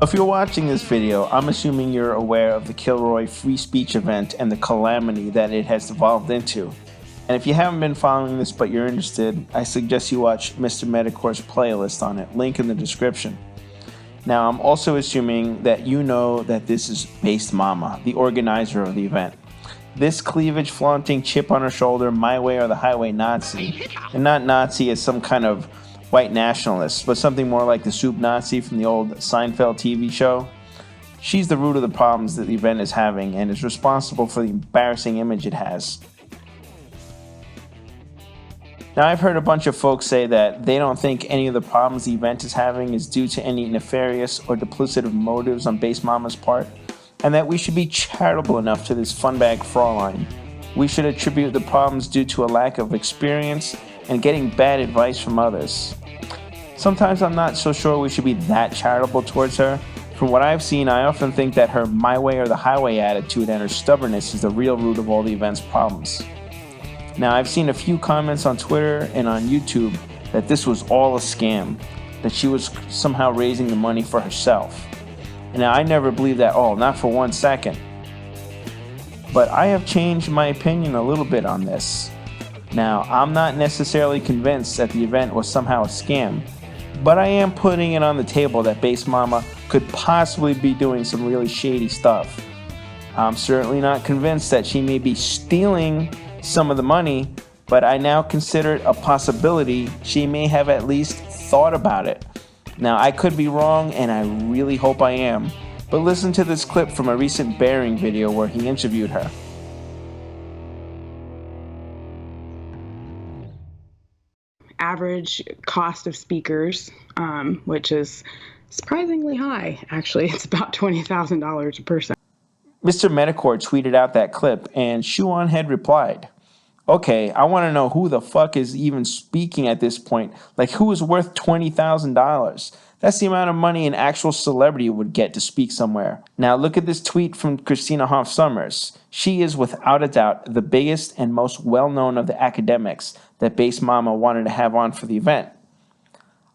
If you're watching this video, I'm assuming you're aware of the Kilroy free speech event and the calamity that it has evolved into. And if you haven't been following this but you're interested, I suggest you watch Mr. Medicore's playlist on it, link in the description. Now, I'm also assuming that you know that this is Based Mama, the organizer of the event. This cleavage-flaunting, chip on her shoulder, my way or the highway Nazi, and not Nazi as some kind of white nationalist, but something more like the soup Nazi from the old Seinfeld TV show. She's the root of the problems that the event is having and is responsible for the embarrassing image it has. Now, I've heard a bunch of folks say that they don't think any of the problems the event is having is due to any nefarious or duplicative motives on Base Mama's part, and that we should be charitable enough to this funbag Fraulein. We should attribute the problems due to a lack of experience and getting bad advice from others. Sometimes I'm not so sure we should be that charitable towards her. From what I've seen, I often think that her my way or the highway attitude and her stubbornness is the real root of all the event's problems. Now, I've seen a few comments on Twitter and on YouTube that this was all a scam, that she was somehow raising the money for herself. Now, I never believed that at all, not for 1 second. But I have changed my opinion a little bit on this. Now, I'm not necessarily convinced that the event was somehow a scam, but I am putting it on the table that Base Mama could possibly be doing some really shady stuff. I'm certainly not convinced that she may be stealing some of the money, but I now consider it a possibility she may have at least thought about it. Now, I could be wrong, and I really hope I am, but listen to this clip from a recent Bearing video where he interviewed her. Average cost of speakers, which is surprisingly high. Actually, it's about $20,000 a person. Mr. Medicore tweeted out that clip, and Shuan had replied, "Okay, I want to know who the fuck is even speaking at this point. Like, who is worth $20,000? That's the amount of money an actual celebrity would get to speak somewhere." Now, look at this tweet from Christina Hoff Sommers. She is, without a doubt, the biggest and most well-known of the academics that Base Mama wanted to have on for the event.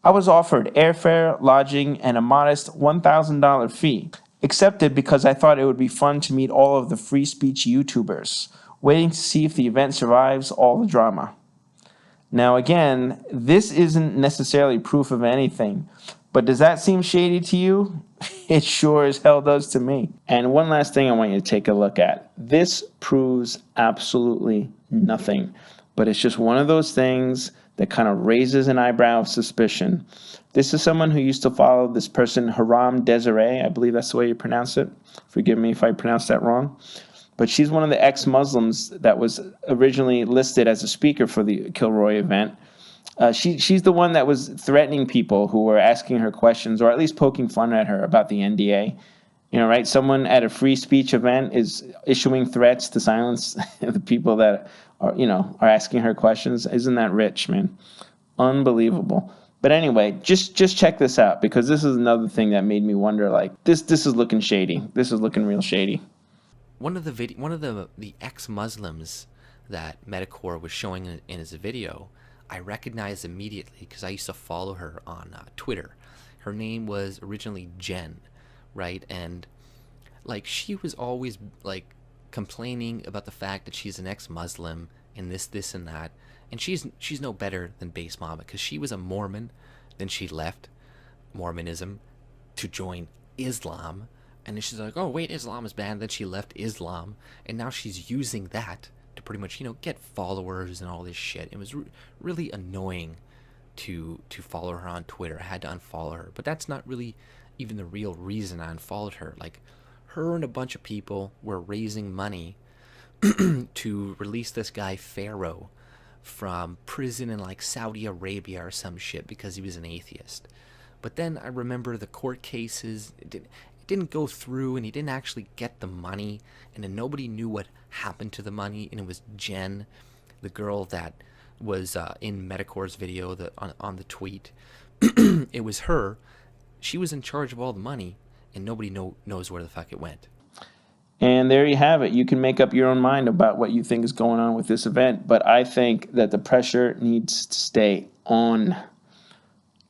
"I was offered airfare, lodging, and a modest $1,000 fee. Accepted because I thought it would be fun to meet all of the free speech YouTubers, waiting to see if the event survives all the drama." Now again, this isn't necessarily proof of anything, but does that seem shady to you? It sure as hell does to me. And one last thing I want you to take a look at. This proves absolutely nothing, but it's just one of those things that kind of raises an eyebrow of suspicion. This is someone who used to follow this person, Haram Desiree. I believe that's the way you pronounce it. Forgive me if I pronounced that wrong. But she's one of the ex-Muslims that was originally listed as a speaker for the Kilroy event. She's the one that was threatening people who were asking her questions, or at least poking fun at her about the NDA. You know, right? Someone at a free speech event is issuing threats to silence the people that are asking her questions. Isn't that rich, man? Unbelievable. But anyway, just check this out, because this is another thing that made me wonder, like, this is looking shady. This is looking real shady. One of the ex-Muslims that Medicore was showing in his video, I recognized immediately because I used to follow her on Twitter. Her name was originally Jen, right? And like, she was always like complaining about the fact that she's an ex-Muslim and this and that. And she's no better than Base Mama, because she was a Mormon, then she left Mormonism to join Islam, and then she's like, oh wait, Islam is bad. Then she left Islam, and now she's using that to pretty much get followers and all this shit. It was really annoying to follow her on Twitter. I had to unfollow her, but that's not really even the real reason I unfollowed her. Like, her and a bunch of people were raising money to release this guy Pharaoh from prison in like Saudi Arabia or some shit because he was an atheist. But then I remember the court cases, it didn't go through, and he didn't actually get the money, and then nobody knew what happened to the money. And it was Jen, the girl that was in Medicore's video on the tweet. It was her. She was in charge of all the money, and nobody knows where the fuck it went. And there you have it. You can make up your own mind about what you think is going on with this event, but I think that the pressure needs to stay on.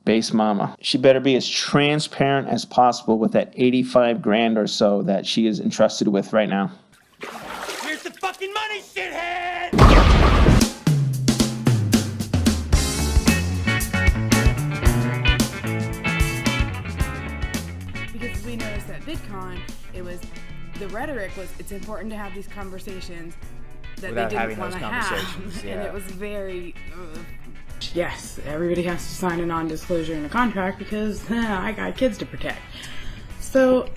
Base mama. She better be as transparent as possible with that 85 grand or so that she is entrusted with right now. Here's the fucking money, shithead! Because we noticed at VidCon, the rhetoric was, it's important to have these conversations that Without they having didn't want those to have. conversations, And yeah. it was very... Yes, everybody has to sign a non-disclosure in a contract because I got kids to protect. So,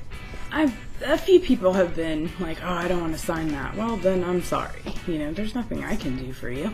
a few people have been like, oh, I don't want to sign that. Well, then I'm sorry. There's nothing I can do for you.